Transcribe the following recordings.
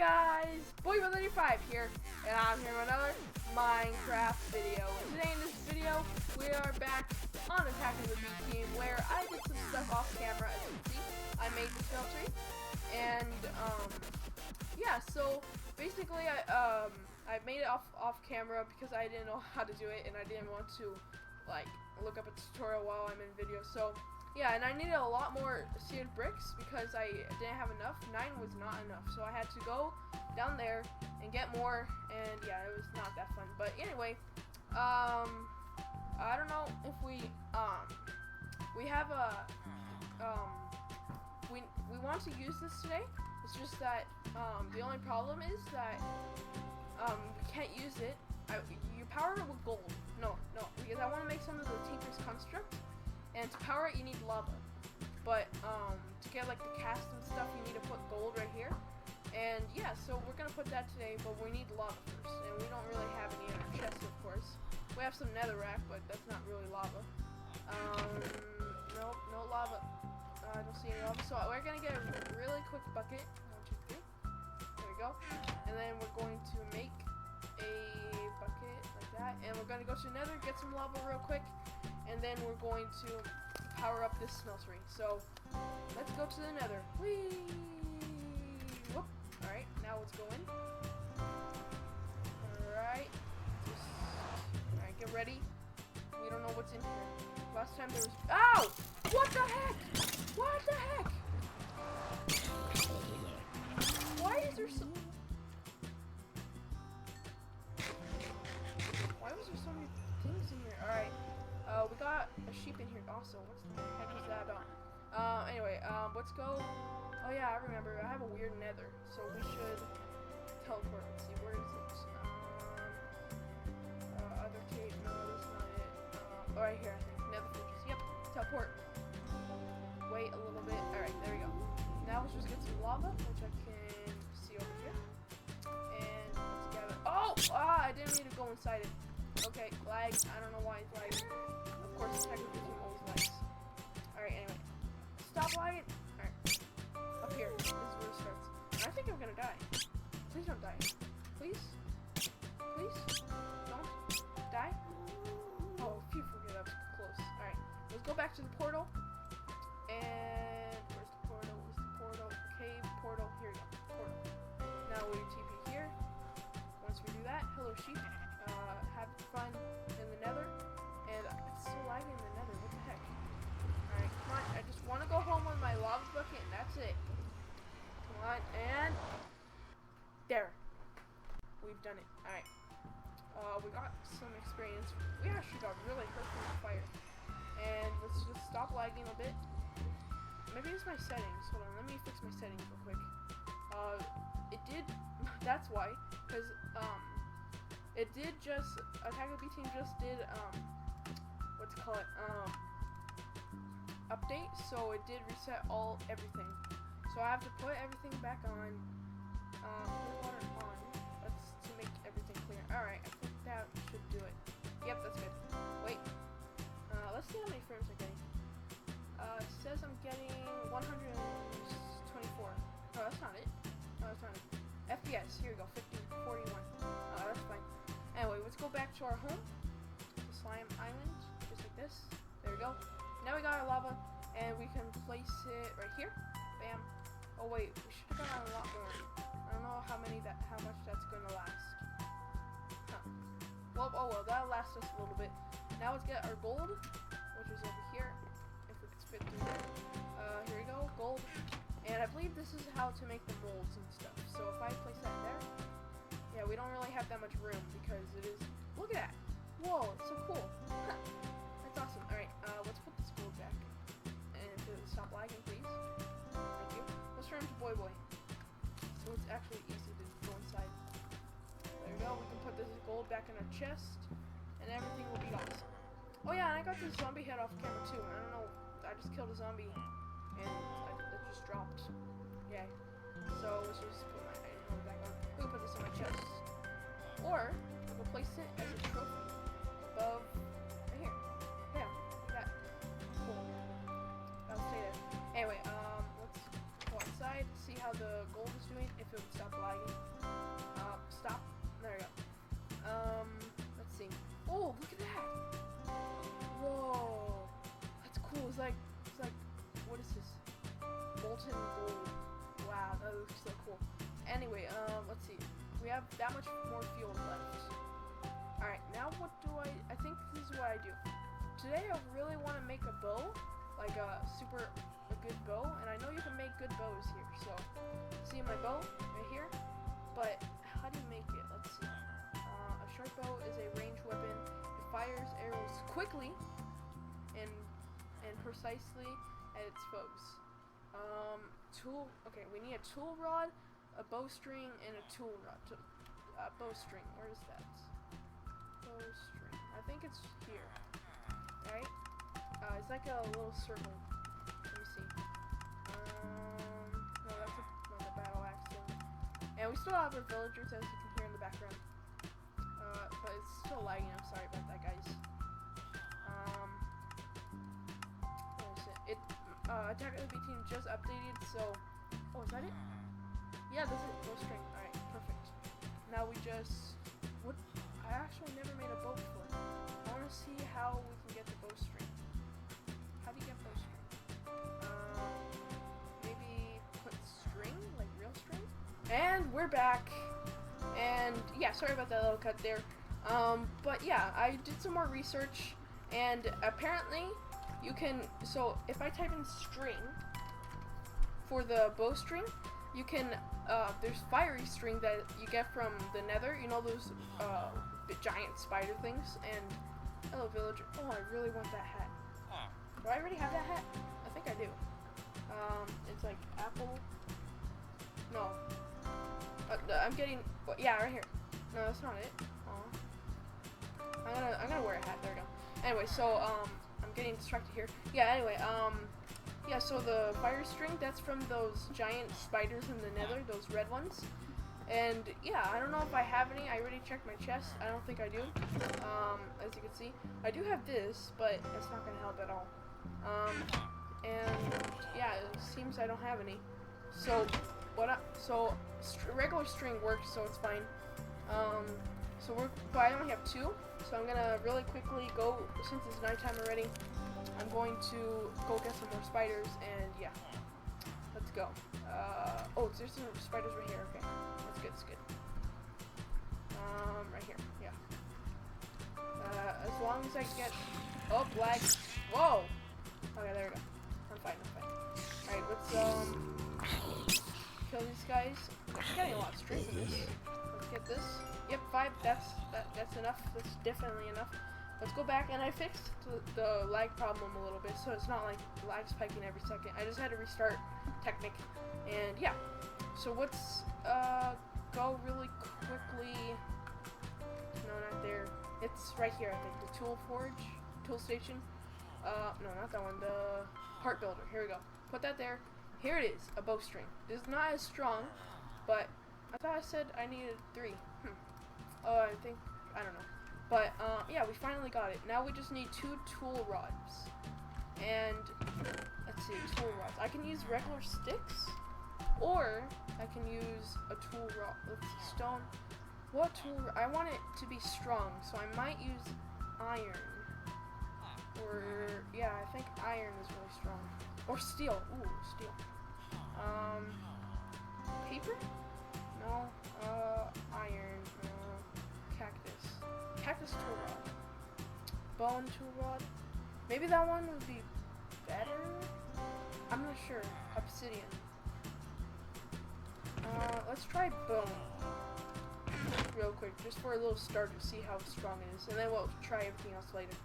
guys, Boy135 here, and I'm here with another Minecraft video. And today in this video, we are back on Attack of the B Team, where I did some stuff off camera. As you can see, I made the smeltery, and yeah. So basically, I made it off camera because I didn't know how to do it, and I didn't want to like look up a tutorial while I'm in video. So yeah, and I needed a lot more seared bricks because I didn't have enough. 9 was not enough, so I had to go down there and get more, and yeah, it was not that fun. But anyway, I don't know if we have a, we want to use this today. It's just that, the only problem is that, we can't use it. You power it with gold. No, because I want to make some of the Tinker's Construct. And to power it, you need lava. But, to get, like, the cast and stuff, you need to put gold right here. And, yeah, so we're gonna put that today, but we need lava first. And we don't really have any in our chest, of course. We have some netherrack, but that's not really lava. Nope, no lava. I don't see any lava. So we're gonna get a really quick bucket. 1, 2, 3. There we go. And then we're going to make a bucket like that. And we're gonna go to the nether, get some lava real quick. And then we're going to power up this smeltery. So let's go to the nether. Whee! Whoop. Alright, now let's go in. Alright. Alright, get ready. We don't know what's in here. Last time there was... Ow! What the heck? What the heck? Why is there so... Why was there so many things in here? Alright. We got a sheep in here also. What the heck is that about? Anyway, let's go. Oh yeah, I remember. I have a weird nether, so we should teleport. Let's see, where is it? Other cave. No, that's not it. Oh, right here, I think. Nether fortress. Yep, teleport. Wait a little bit. Alright, there we go. Now let's just get some lava, which I can see over here. And let's gather. Oh! Ah, I didn't mean to go inside it. Okay, lag. I don't know why it's lagging. Of course, the technical team always lags. Alright, anyway. Stop lagging. Alright. Up here. This is where it starts. And I think I'm gonna die. Please don't die. Please? Please? Don't die? Oh, phew, forget that was close. Alright. Let's go back to the portal. And where's the portal? Where's the portal? Cave, portal. Here we go. Portal. Now we TP here. Once we do that, hello sheep. Have fun in the nether. And it's so laggy in the nether. What the heck? Alright, come on. I just want to go home with my lava bucket, and that's it. Come on, and there. We've done it. Alright. We got some experience. We actually got really hurt from the fire. And let's just stop lagging a bit. Maybe it's my settings. Hold on, let me fix my settings real quick. It did. That's why, because it did just, Attack of the B Team just did, what's it called, update, so it did reset everything. So I have to put everything back on, put water on, to make everything clear. Alright, I think that should do it. Yep, that's good. Wait, let's see how many frames I'm getting. It says I'm getting 124. Oh, that's not it. No, that's not it. FPS, here we go, 5041. That's fine. Anyway, let's go back to our home, the slime island, just like this. There we go. Now we got our lava, and we can place it right here. Bam. Oh wait, we should have got a lot more. I don't know how much that's gonna last. Huh. Well, oh well, that'll last us a little bit. Now let's get our gold, which is over here. If we could fit through there. Here we go, gold. And I believe this is how to make the molds and stuff. So if I place that there, yeah, we don't really have that much room because it is. Look at that! Whoa, it's so cool. Huh. That's awesome. All right, let's put this gold back and stop lagging, please. Thank you. Let's turn to Boy. So it's actually easy to go inside. There we go. We can put this gold back in our chest, and everything will be awesome. Oh yeah, and I got this zombie head off camera too. I don't know. I just killed a zombie, and it just dropped. Yay. So let's just put my iron back on. We can put this in my chest. Or we can place it as a trophy above right here. Yeah, like that. Cool. That'll stay there. Anyway, let's go outside, see how the gold is doing, if it would stop lagging. molten gold. Wow, that looks so cool. Anyway, let's see. We have that much more fuel left. Alright, now what do I think this is what I do. Today I really want to make a bow, like a good bow, and I know you can make good bows here. So, see my bow right here, but how do you make it? Let's see. A short bow is a ranged weapon. It fires arrows quickly and precisely at its foes. Okay, we need a tool rod, a bowstring, and a tool rod. Bowstring, where is that? Bowstring. I think it's here. Right? It's like a little circle. Let me see. No, that's the battle axe thing. And we still have our villagers, as you can hear in the background. But it's still lagging. I'm sorry about that, guys. What is it? Attack of the B team just updated, so. Oh, is that it? Yeah, this is bowstring. Alright, perfect. Now we just. What? I actually never made a bow before. I want to see how we can get the bowstring. How do you get bowstring? Maybe put string, like real string? And we're back. And yeah, sorry about that little cut there. But yeah, I did some more research, and apparently you can, so if I type in string for the bowstring, you can, there's fiery string that you get from the nether, you know those the giant spider things, and hello villager. Oh, I really want that hat. Do I already have that hat? I think I do. It's like apple. No. I'm getting. Yeah, right here. No, that's not it. I'm gonna wear a hat. There we go. Anyway, so I'm getting distracted here. Yeah. Anyway, yeah. So the fire string, that's from those giant spiders in the nether, those red ones. And yeah, I don't know if I have any. I already checked my chest. I don't think I do. As you can see, I do have this, but it's not gonna help at all. And yeah, it seems I don't have any. So regular string works, so it's fine. But I only have 2, so I'm gonna really quickly go, since it's nighttime already, I'm going to go get some more spiders, and yeah, let's go. Oh, there's some spiders right here, okay, that's good, right here, yeah. As long as I get, oh, lag, whoa, okay, there we go, I'm fine. Alright, let's, kill these guys. I'm getting a lot of strength in this. Let's get this. Yep, 5. That's enough. That's definitely enough. Let's go back, and I fixed the lag problem a little bit, so it's not like lag spiking every second. I just had to restart Technic, and yeah. So let's go really quickly. No, not there. It's right here. I think the tool station. No, not that one. The part builder. Here we go. Put that there. Here it is, a bowstring. It's not as strong, but I thought I said I needed 3. I don't know. But, yeah, we finally got it. Now we just need 2 tool rods. And, let's see, tool rods. I can use regular sticks, or I can use a tool rod. Let's see, stone. What tool? I want it to be strong, so I might use iron. Or, yeah, I think iron is really strong. Or steel. Ooh, steel. Paper? No. Iron. Cactus. Cactus tool rod. Bone tool rod. Maybe that one would be better? I'm not sure. Obsidian. Let's try bone. Real quick, just for a little start to see how strong it is. And then we'll try everything else later.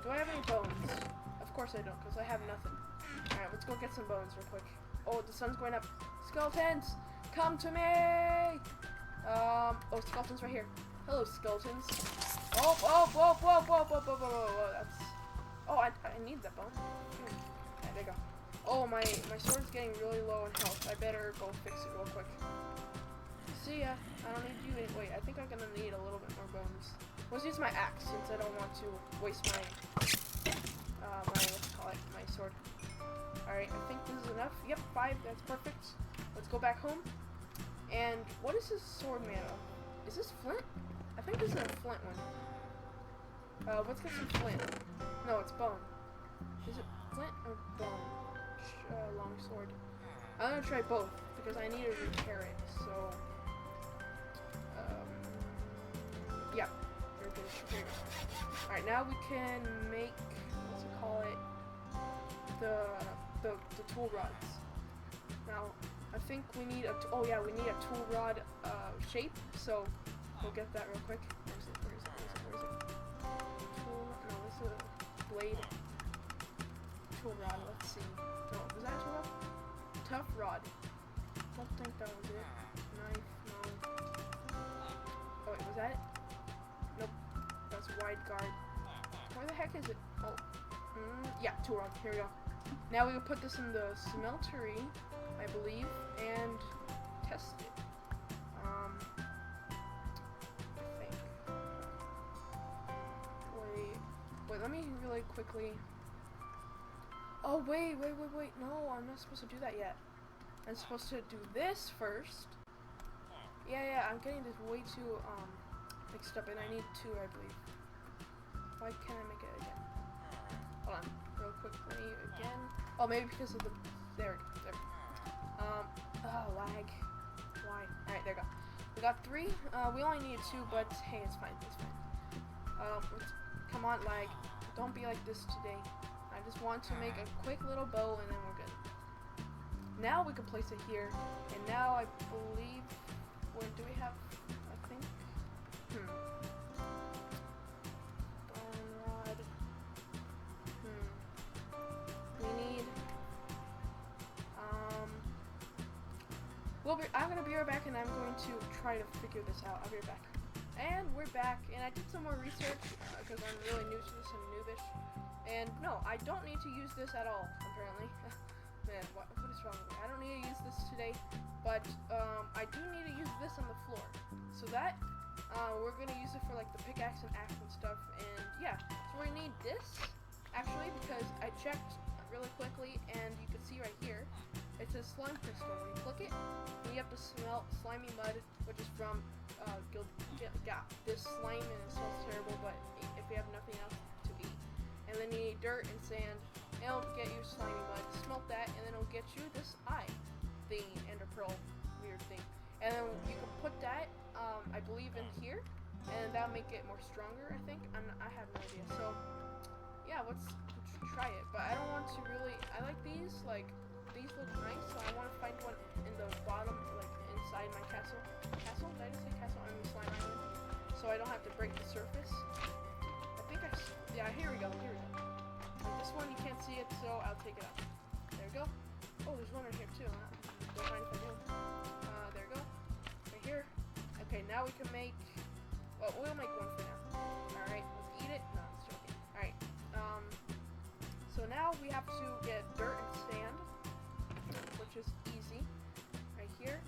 Do I have any bones? Of course I don't, because I have nothing. Alright, let's go get some bones real quick. Oh, the sun's going up. Skeletons! Come to me! Oh, skeletons right here. Hello, skeletons. Oh, whoa, that's... Oh, I need that bone. Okay, there you go. Oh, my sword's getting really low in health. I better go fix it real quick. See ya. I don't need you. Wait, I think I'm gonna need a little bit more bones. Let's use my axe, since I don't want to waste my, my sword. Alright, I think this is enough. Yep, 5, that's perfect. Let's go back home. And what is this sword made of? Is this flint? I think this is a flint one. Let's get some flint. No, it's bone. Is it flint or bone? Long sword. I'm gonna try both because I need to repair it. So, yeah, here we go. All right, now we can make, what's it call it? The tool rods. Now, I think we need oh yeah, we need a tool rod shape. So we'll get that real quick. Where is it? Tool, no, this is a blade. Tool rod, let's see. No, was that a tool rod? Tough rod. Don't think that was it. Knife, no. Oh wait, was that it? Nope. That's wide guard. Where the heck is it? Oh. Yeah, tool rod. Here we go. Now we will put this in the smeltery, I believe, and test it. I think. Wait, let me really quickly. Oh, wait. No, I'm not supposed to do that yet. I'm supposed to do this first. Yeah, I'm getting this way too, mixed up, and I need two, I believe. Why can't I make it again? Hold on, real quickly, again. Oh, maybe because of the, there. Oh, lag. Why? Alright, there we go. We got 3, we only needed 2, but hey, it's fine. Come on, lag. Don't be like this today. I just want to make a quick little bow, and then we're good. Now we can place it here, and now I believe, where do we have, I think, bone rod, we need, I'm gonna be right back, and I'm going to try to figure this out. I'll be right back. And we're back, and I did some more research, because I'm really new to this and noobish, and no, I don't need to use this at all, apparently. Man, what is wrong with me? I don't need to use this today, but I do need to use this on the floor. So that, we're going to use it for like the pickaxe and axe and stuff, and yeah. So we need this, actually, because I checked really quickly, and you can see right here, it says slime crystal. When you click it, and you have to smell slimy mud, which is from this slime, and it smells terrible, but if you have nothing else to eat. And then you need dirt and sand. It'll get you slimy mud, smelt that, and then it'll get you this eye thingy, ender pearl weird thing. And then you can put that, I believe, in here, and that'll make it more stronger, I think. I have no idea. So, yeah, let's try it. But I don't want to really, I like these, like, these look nice, so I want to find one in the bottom, like, inside my castle. Castle? Did I just say castle? I mean slime island. So I don't have to break the surface. I think yeah, here we go. This one, you can't see it, so I'll take it out. There we go. Oh, there's one right here, too. Don't mind if I do. There we go. Right here. Okay, now we can make, well, we'll make one for now. Alright, let's eat it. No, it's joking. Alright, so now we have to get dirt and sand, which is easy. Right here.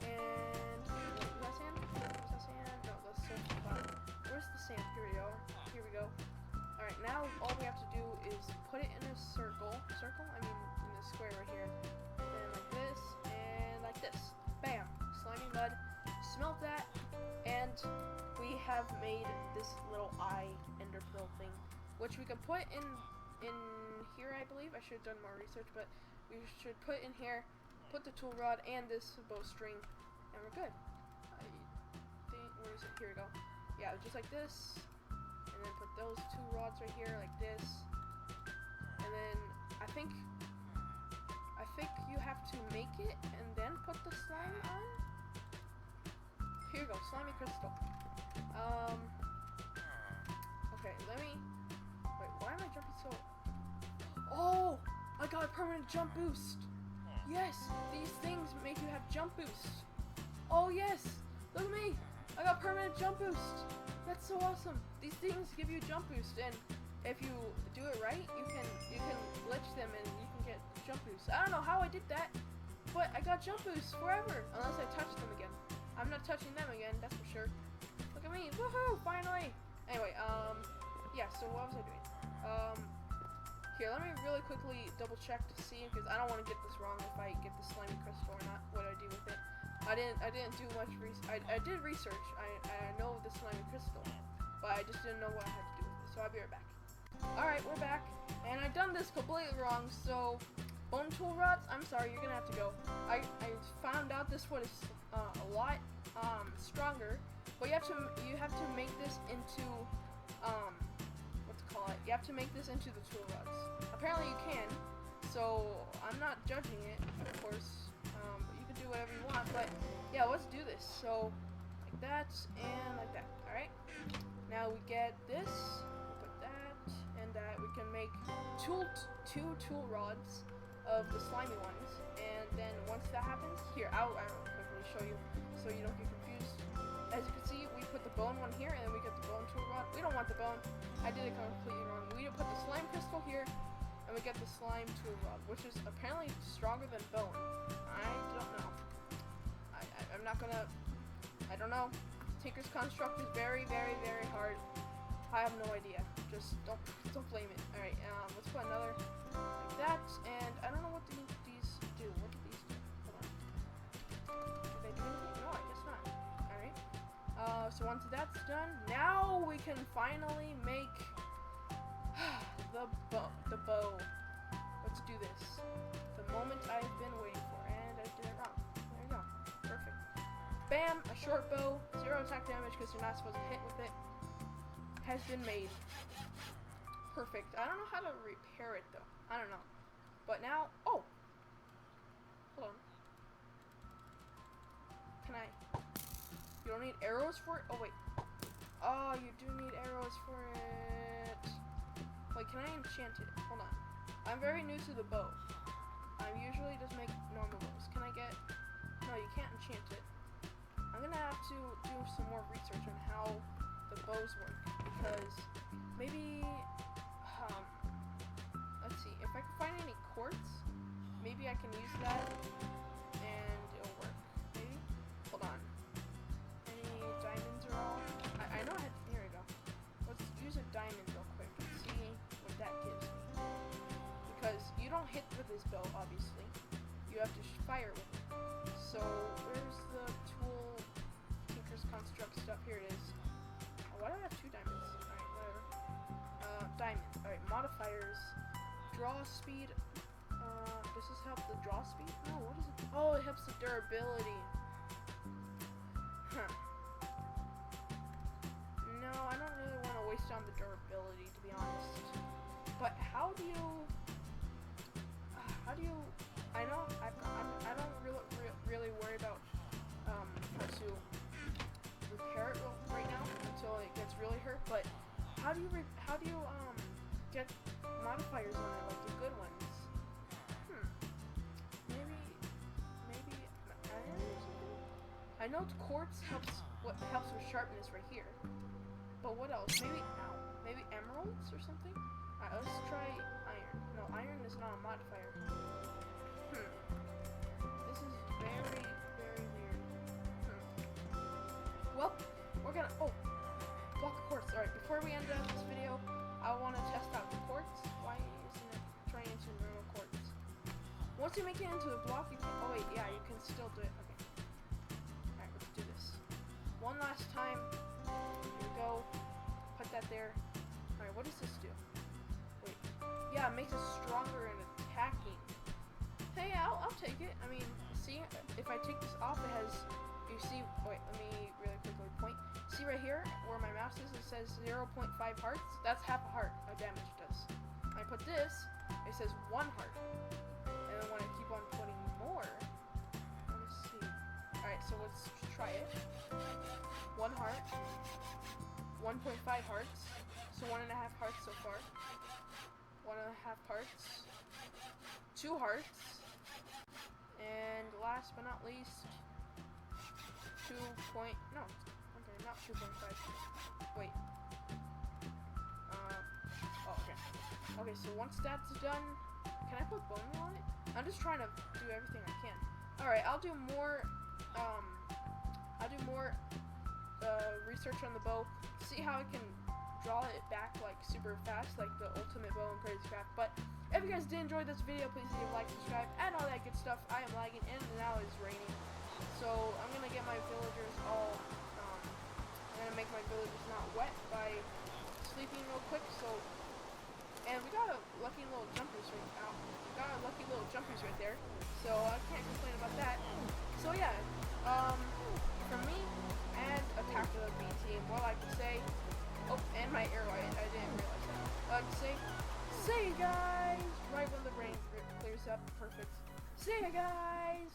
And, is that sand? Is that sand? No, that's sand. Where's the sand? Here we go. Alright, now all we have to do is put it in a circle. I mean in a square right here. And like this, and like this. Bam! Slimy mud. Smelt that, and we have made this little eye ender pearl thing, which we can put in here, I believe. I should have done more research, but we should put in here, put the tool rod and this bowstring, and we're good. I think, where is it? Here we go. Yeah, just like this. And then put those 2 rods right here like this, and then I think you have to make it and then put the slime on. Here you go, slimy crystal. Okay, let me, wait, why am I jumping so, oh, I got a permanent jump boost. Yes, these things make you have jump boost. Oh yes, look at me, I got permanent jump boost. That's so awesome. These things give you jump boost, and if you do it right, you can glitch them and you can get jump boost. I don't know how I did that, but I got jump boost forever, unless I touch them again. I'm not touching them again, that's for sure. Look at me, woohoo, finally. Anyway, yeah, so what was I doing? Here, let me really quickly double check to see, because I don't want to get this wrong if I get the slimy crystal or not, what I do with it. I didn't do much research. I did research. I know the slimy crystal, but I just didn't know what I had to do with it. So I'll be right back. Alright, we're back, and I've done this completely wrong, so bone tool rods, I'm sorry, you're gonna have to go. I found out this one is a lot stronger, but you have to make this into you have to make this into the tool rods. Apparently you can, so I'm not judging it, of course. But you can do whatever you want. But yeah, let's do this. So like that and like that. All right. Now we get this. We put that and that. We can make two tool rods of the slimy ones. And then once that happens, here I'll quickly show you so you don't get confused. As you can see, we put the bone one here, and then we get the bone tool rod. We don't want the bone. I did it completely wrong. We put the slime crystal here, and we get the slime tool rod, which is apparently stronger than bone. I don't know. I'm not gonna. I don't know. Tinker's Construct is very, very, very hard. I have no idea. Just don't blame it. All right. Let's put another like that, and I don't know what these do. What do these do? Hold on. Do they do anything? No, I guess not. All right. So once that's done, now we can finally make the bow. Let's do this. The moment I've been waiting for, and I did it wrong. There you go. Perfect. Bam! A short bow, 0 attack damage because you're not supposed to hit with it, has been made. Perfect. I don't know how to repair it though. I don't know. But now, oh! Hold on. Can I? You don't need arrows for it? Oh, wait. Oh, you do need arrows for it. Wait, can I enchant it? Hold on. I'm very new to the bow. I usually just make normal bows. Can I get... No, you can't enchant it. I'm gonna have to do some more research on how the bows work. Because maybe... let's see. If I can find any quartz, maybe I can use that and it'll work. Maybe? Hold on. Diamonds are all... I know I had... Here we go. Let's use a diamond real quick and see what that gives me. Because you don't hit with this bow, obviously. You have to fire with it. So, where's the tool Tinker's Construct stuff? Here it is. Oh, why do I have 2 diamonds? Alright, whatever. Diamond. Alright, modifiers. Draw speed. Does this help the draw speed? No, what is it? Oh, it helps the durability. Huh. No, I don't really want to waste on the durability, to be honest. But how do you? I know I don't really worry about how to repair it right now until it gets really hurt. But how do you get modifiers on it, like the good ones? Maybe iron or something. I know quartz helps. What helps with sharpness right here. But what else? Maybe emeralds or something? Alright, let's try iron. No, iron is not a modifier. This is very, very weird. Well, we're gonna... Oh! Block of quartz. Alright, before we end up this video, I want to test out the quartz. Why isn't it turning into normal quartz? Once you make it into a block, you can... Oh wait, yeah, you can still do it. Okay. Alright, let's do this. One last time. Here we go. Put that there. Alright, what does this do? Wait. Yeah, it makes us stronger in attacking. Hey, I'll take it. I mean, see, if I take this off, it has... You see... Wait, let me really quickly point. See right here, where my mouse is, it says 0.5 hearts. That's half a heart of damage it does. I put this, it says 1 heart. And then when I keep on putting more... Let me see. Alright, so let's try it. 1 heart, 1.5 hearts, so 1.5 hearts so far, 1.5 hearts, 2 hearts, and last but not least, not 2.5, wait, okay, so once that's done, can I put bone meal on it? I'm just trying to do everything I can. Alright, I'll do more research on the bow, see how I can draw it back like super fast, like the ultimate bow and crazy craft. But if you guys did enjoy this video, please leave a like, subscribe, and all that good stuff. I am lagging and now it's raining, so I'm gonna get my villagers all I'm gonna make my villagers not wet by sleeping real quick. So, and we got a lucky little little jumpers right now. Got our lucky little jumpers right there. So I can't complain about that. So yeah, for me and Attack of the B team, what I can say, oh, and my arrow, I didn't realize that. I can say you guys, right when the rain clears up, perfect. See ya guys!